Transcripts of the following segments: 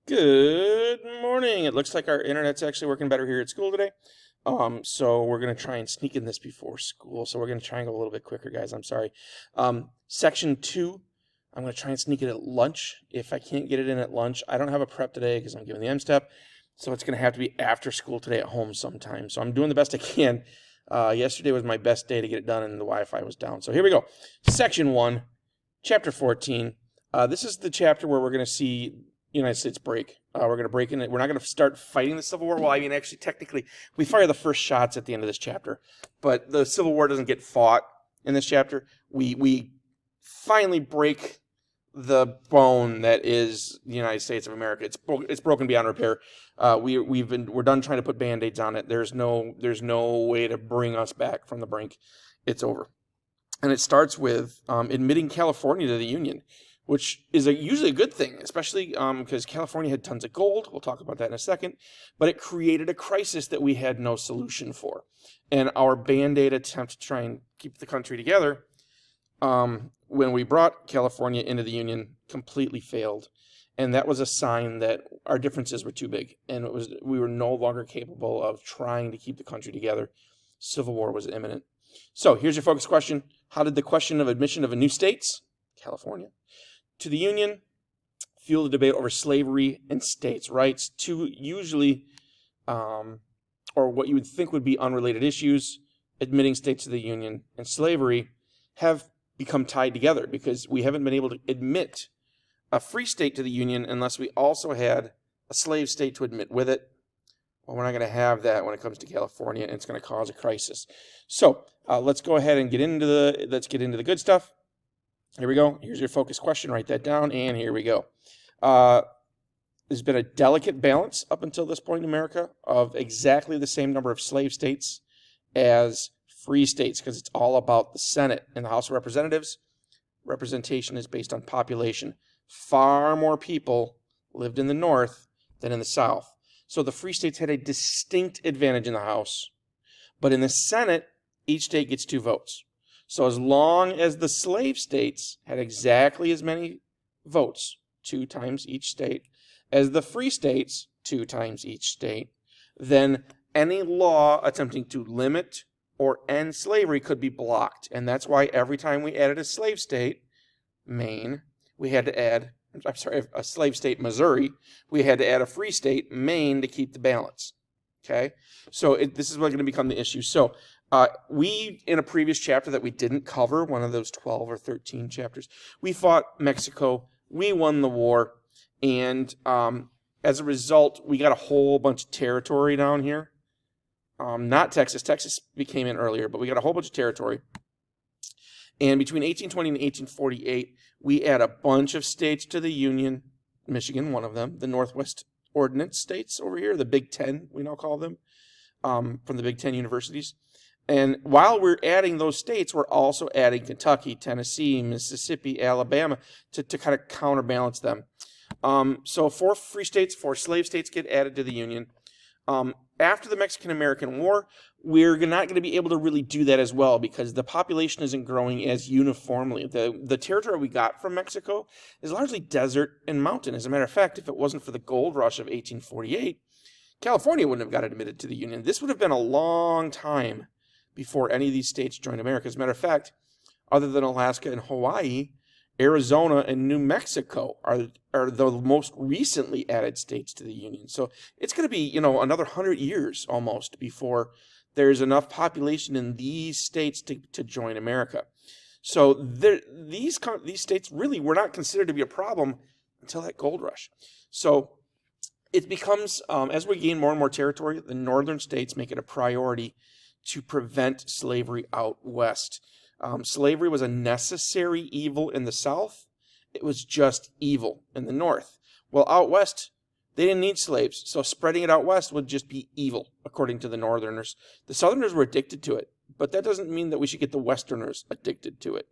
Good morning. It looks like our internet's actually working better here at school today. So we're going to try and sneak in this before school. So we're going to try and go a little bit quicker, guys. I'm sorry. Section 2, I'm going to try and sneak it at lunch. If I can't get it in at lunch, I don't have a prep today because I'm giving the M-Step. So it's going to have to be after school today at home sometime. So I'm doing the best I can. Yesterday was my best day to get it done and the Wi-Fi was down. So here we go. Section 1, Chapter 14. This is the chapter where we're going to see United States break. We're going to break in it. We're not going to start fighting the Civil War. Well, I mean, actually, technically, we fire the first shots at the end of this chapter. But the Civil War doesn't get fought in this chapter. We finally break the bone that is the United States of America. It's broken beyond repair. We're done trying to put Band-Aids on it. There's no way to bring us back from the brink. It's over. And it starts with admitting California to the Union, which is usually a good thing, especially because California had tons of gold. We'll talk about that in a second. But it created a crisis that we had no solution for. And our Band-Aid attempt to try and keep the country together, when we brought California into the Union, completely failed. And that was a sign that our differences were too big. And we were no longer capable of trying to keep the country together. Civil War was imminent. So here's your focus question. How did the question of admission of a new states, California, to the Union fuel the debate over slavery and states' rights? Two usually, or what you would think would be unrelated issues, admitting states to the Union and slavery, have become tied together because we haven't been able to admit a free state to the Union unless we also had a slave state to admit with it. Well, we're not going to have that when it comes to California, and it's going to cause a crisis. So let's go ahead and get into the good stuff. Here we go. Here's your focus question. Write that down, and here we go. There's been a delicate balance up until this point in America of exactly the same number of slave states as free states because it's all about the Senate and the House of Representatives. Representation is based on population. Far more people lived in the North than in the South. So the free states had a distinct advantage in the House. But in the Senate, each state gets 2 votes. So as long as the slave states had exactly as many votes, 2 times each state, as the free states, 2 times each state, then any law attempting to limit or end slavery could be blocked. And that's why every time we added a slave state, Maine, we had to add, a slave state, Missouri, we had to add a free state, Maine, to keep the balance. Okay? So this is what's going to become the issue. So we, in a previous chapter that we didn't cover, one of those 12 or 13 chapters, we fought Mexico. We won the war. And as a result, we got a whole bunch of territory down here. Not Texas. Texas became in earlier, but we got a whole bunch of territory. And between 1820 and 1848, we add a bunch of states to the Union. Michigan, one of them. The Northwest Ordinance states over here, the Big Ten, we now call them, from the Big Ten universities. And while we're adding those states, we're also adding Kentucky, Tennessee, Mississippi, Alabama to kind of counterbalance them. So 4 free states, 4 slave states get added to the Union. After the Mexican-American War, we're not going to be able to really do that as well because the population isn't growing as uniformly. The territory we got from Mexico is largely desert and mountain. As a matter of fact, if it wasn't for the gold rush of 1848, California wouldn't have got admitted to the Union. This would have been a long time before any of these states joined America. As a matter of fact, other than Alaska and Hawaii, Arizona and New Mexico are the most recently added states to the Union. So it's going to be, another 100 years almost before there's enough population in these states to join America. So these states really were not considered to be a problem until that gold rush. So it becomes, as we gain more and more territory, the northern states make it a priority to prevent slavery out west. Slavery was a necessary evil in the South. It was just evil in the North. Well, out west, they didn't need slaves, so spreading it out west would just be evil, according to the Northerners. The Southerners were addicted to it, but that doesn't mean that we should get the Westerners addicted to it.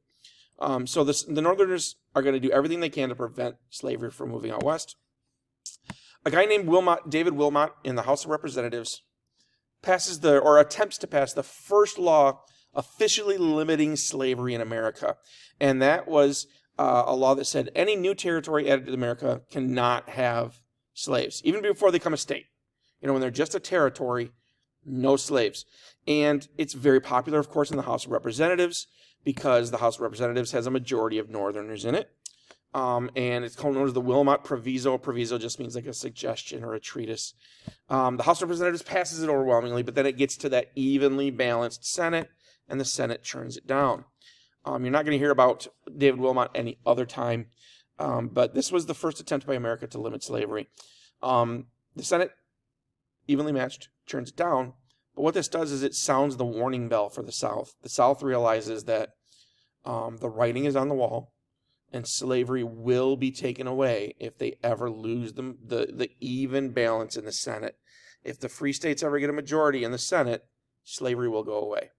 So the Northerners are going to do everything they can to prevent slavery from moving out west. A guy named David Wilmot in the House of Representatives attempts to pass the first law officially limiting slavery in America. And that was a law that said any new territory added to America cannot have slaves, even before they become a state. When they're just a territory, no slaves. And it's very popular, of course, in the House of Representatives because the House of Representatives has a majority of Northerners in it. And it's called known as the Wilmot Proviso. Proviso just means like a suggestion or a treatise. The House of Representatives passes it overwhelmingly, but then it gets to that evenly balanced Senate, and the Senate churns it down. You're not going to hear about David Wilmot any other time, but this was the first attempt by America to limit slavery. The Senate, evenly matched, churns it down, but what this does is it sounds the warning bell for the South. The South realizes that the writing is on the wall, and slavery will be taken away if they ever lose the even balance in the Senate. If the free states ever get a majority in the Senate, slavery will go away.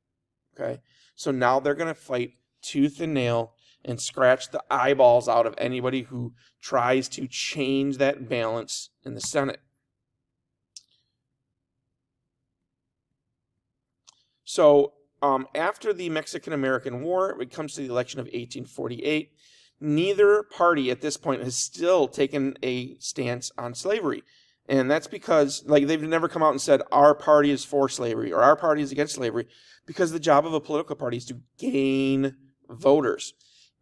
Okay? So now they're going to fight tooth and nail and scratch the eyeballs out of anybody who tries to change that balance in the Senate. So after the Mexican-American War, it comes to the election of 1848. Neither party at this point has still taken a stance on slavery. And that's because they've never come out and said our party is for slavery or our party is against slavery, because the job of a political party is to gain voters.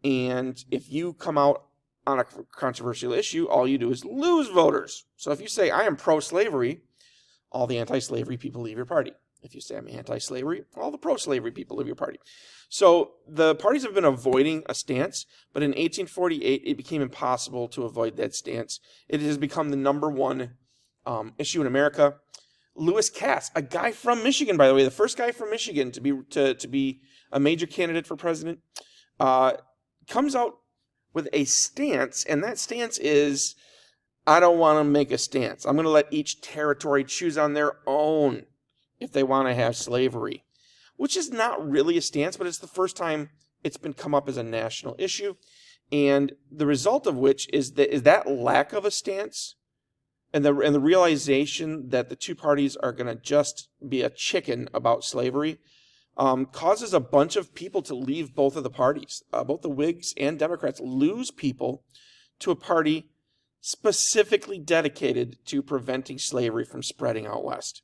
And if you come out on a controversial issue, all you do is lose voters. So if you say I am pro-slavery, all the anti-slavery people leave your party. If you say I'm anti-slavery, all the pro-slavery people leave your party. So the parties have been avoiding a stance, but in 1848, it became impossible to avoid that stance. It has become the number one issue in America. Lewis Cass, a guy from Michigan, by the way, the first guy from Michigan to be a major candidate for president, comes out with a stance, and that stance is, I don't want to make a stance. I'm going to let each territory choose on their own if they want to have slavery, which is not really a stance, but it's the first time it's been come up as a national issue. And the result of which is that lack of a stance and the realization that the two parties are going to just be a chicken about slavery causes a bunch of people to leave both of the parties. Both the Whigs and Democrats lose people to a party specifically dedicated to preventing slavery from spreading out west.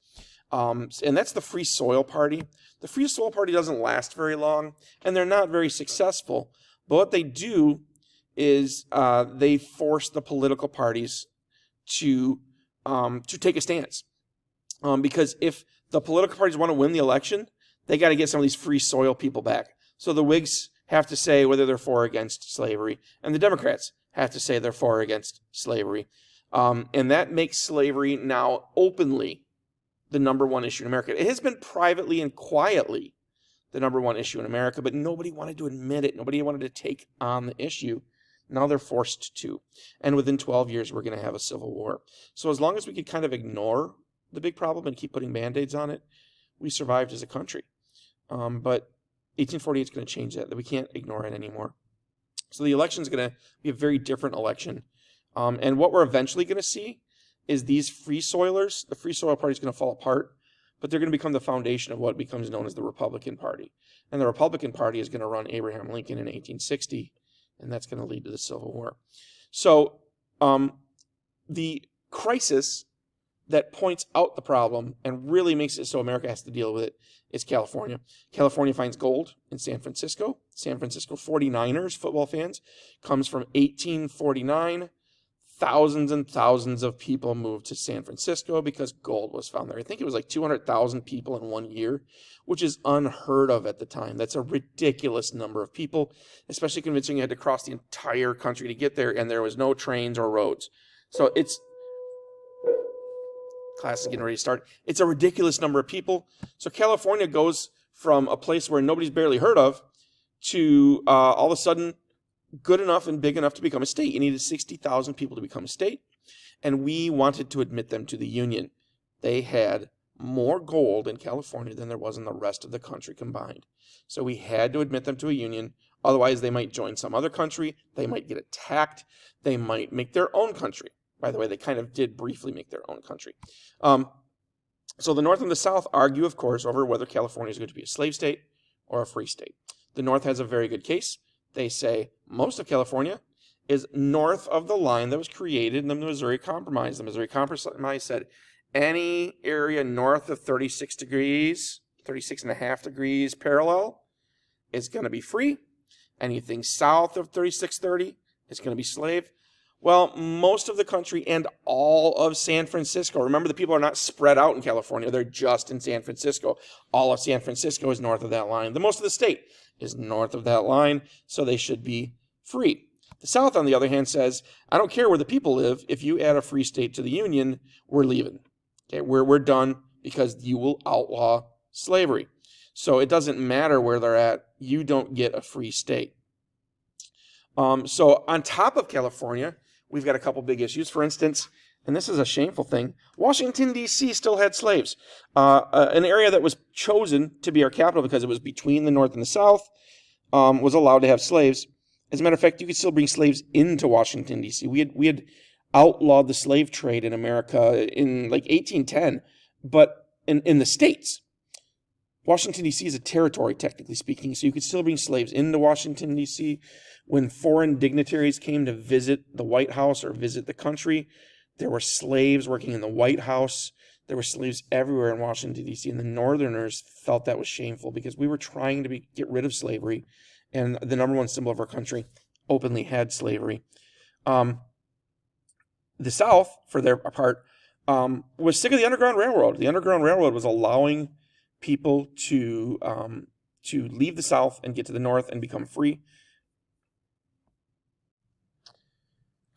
And that's the Free Soil Party. The Free Soil Party doesn't last very long, and they're not very successful. But what they do is they force the political parties to take a stance. Because if the political parties want to win the election, they got to get some of these free soil people back. So the Whigs have to say whether they're for or against slavery, and the Democrats have to say they're for or against slavery. And that makes slavery now openly the number one issue in America. It has been privately and quietly the number one issue in America, but nobody wanted to admit it. Nobody wanted to take on the issue. Now they're forced to. And within 12 years, we're going to have a civil war. So as long as we could kind of ignore the big problem and keep putting Band-Aids on it, we survived as a country. But 1848 is going to change that. We can't ignore it anymore. So the election is going to be a very different election. And what we're eventually going to see is these free soilers, the Free Soil Party is going to fall apart, but they're going to become the foundation of what becomes known as the Republican Party. And the Republican Party is going to run Abraham Lincoln in 1860, and that's going to lead to the Civil War. So the crisis that points out the problem and really makes it so America has to deal with it is California. California finds gold in San Francisco. San Francisco 49ers, football fans, comes from 1849. Thousands and thousands of people moved to San Francisco because gold was found there. I think it was like 200,000 people in 1 year, which is unheard of at the time. That's a ridiculous number of people, especially convincing you had to cross the entire country to get there, and there was no trains or roads. So class is getting ready to start. It's a ridiculous number of people. So California goes from a place where nobody's barely heard of to all of a sudden good enough and big enough to become a state. You needed 60,000 people to become a state, and we wanted to admit them to the Union. They had more gold in California than there was in the rest of the country combined. So we had to admit them to a union. Otherwise, they might join some other country. They might get attacked. They might make their own country. By the way, they kind of did briefly make their own country. So the North and the South argue, of course, over whether California is going to be a slave state or a free state. The North has a very good case. They say most of California is north of the line that was created in the Missouri Compromise. The Missouri Compromise said any area north of 36 degrees, 36.5 degrees parallel is going to be free. Anything south of 3630 is going to be slave. Well, most of the country and all of San Francisco. Remember, the people are not spread out in California. They're just in San Francisco. All of San Francisco is north of that line. The most of the state is north of that line, so they should be free. The South, on the other hand, says, I don't care where the people live. If you add a free state to the Union, we're leaving. Okay, we're done because you will outlaw slavery. So it doesn't matter where they're at. You don't get a free state. So on top of California, we've got a couple big issues. For instance, and this is a shameful thing, Washington, D.C. still had slaves. An area that was chosen to be our capital because it was between the North and the South was allowed to have slaves. As a matter of fact, you could still bring slaves into Washington, D.C. We had outlawed the slave trade in America in like 1810, but in the States. Washington, D.C. is a territory, technically speaking, so you could still bring slaves into Washington, D.C. When foreign dignitaries came to visit the White House or visit the country, there were slaves working in the White House. There were slaves everywhere in Washington, D.C., and the Northerners felt that was shameful because we were trying to get rid of slavery, and the number one symbol of our country openly had slavery. The South, for their part, was sick of the Underground Railroad. The Underground Railroad was allowing people to leave the South and get to the North and become free.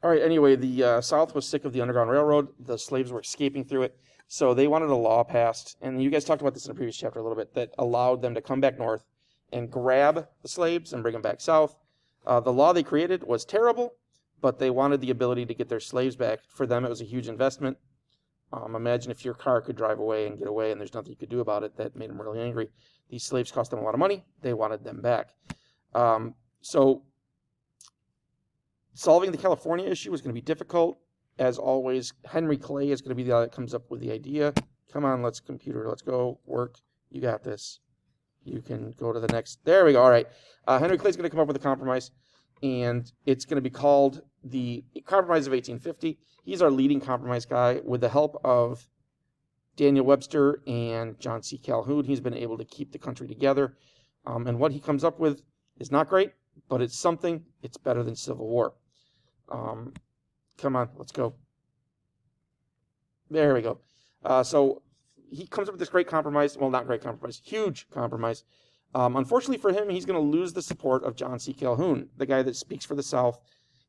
All right, anyway, the South was sick of the Underground Railroad. The slaves were escaping through it. So they wanted a law passed, and you guys talked about this in a previous chapter a little bit, that allowed them to come back north and grab the slaves and bring them back south. The law they created was terrible, but they wanted the ability to get their slaves back. For them, it was a huge investment. Imagine if your car could drive away and get away and there's nothing you could do about it. That made them really angry. These slaves cost them a lot of money. They wanted them back. So solving the California issue was going to be difficult. As always, Henry Clay is going to be the guy that comes up with the idea. Come on, let's go work. You got this. You can go to the next. There we go. All right. Henry Clay's going to come up with a compromise, and it's going to be called the Compromise of 1850. He's our leading compromise guy. With the help of Daniel Webster and John C. Calhoun, he's been able to keep the country together. And what he comes up with is not great, but it's something. It's better than Civil War. Come on, let's go. There we go. So he comes up with this great compromise. Well, not great compromise, huge compromise. Unfortunately for him, he's going to lose the support of John C. Calhoun, the guy that speaks for the South.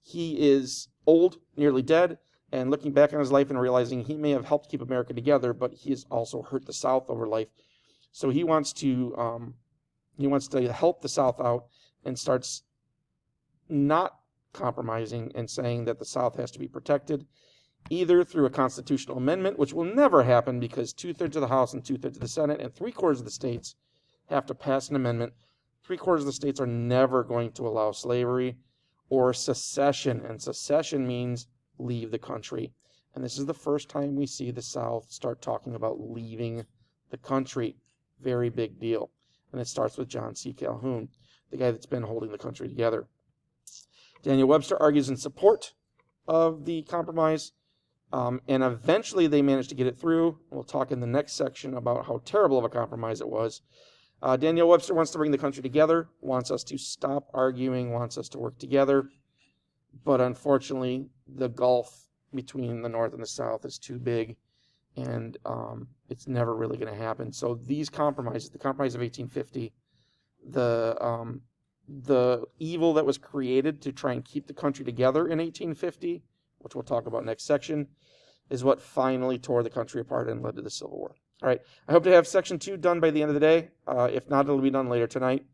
He is old, nearly dead, and looking back on his life and realizing he may have helped keep America together, but he has also hurt the South over life. So he wants to help the South out and starts not compromising and saying that the South has to be protected, either through a constitutional amendment, which will never happen because 2/3 of the House and 2/3 of the Senate and 3/4 of the states have to pass an amendment. 3/4 of the states are never going to allow slavery, or secession, and secession means leave the country. And this is the first time we see the South start talking about leaving the country. Very big deal. And it starts with John C. Calhoun, the guy that's been holding the country together. Daniel Webster argues in support of the compromise, and eventually they managed to get it through. We'll talk in the next section about how terrible of a compromise it was. Daniel Webster wants to bring the country together, wants us to stop arguing, wants us to work together. But unfortunately, the gulf between the North and the South is too big, and it's never really going to happen. So these compromises, the Compromise of 1850, the evil that was created to try and keep the country together in 1850, which we'll talk about next section, is what finally tore the country apart and led to the Civil War. All right, I hope to have section 2 done by the end of the day. If not, it'll be done later tonight.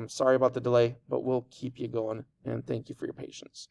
Sorry about the delay, but we'll keep you going, and thank you for your patience.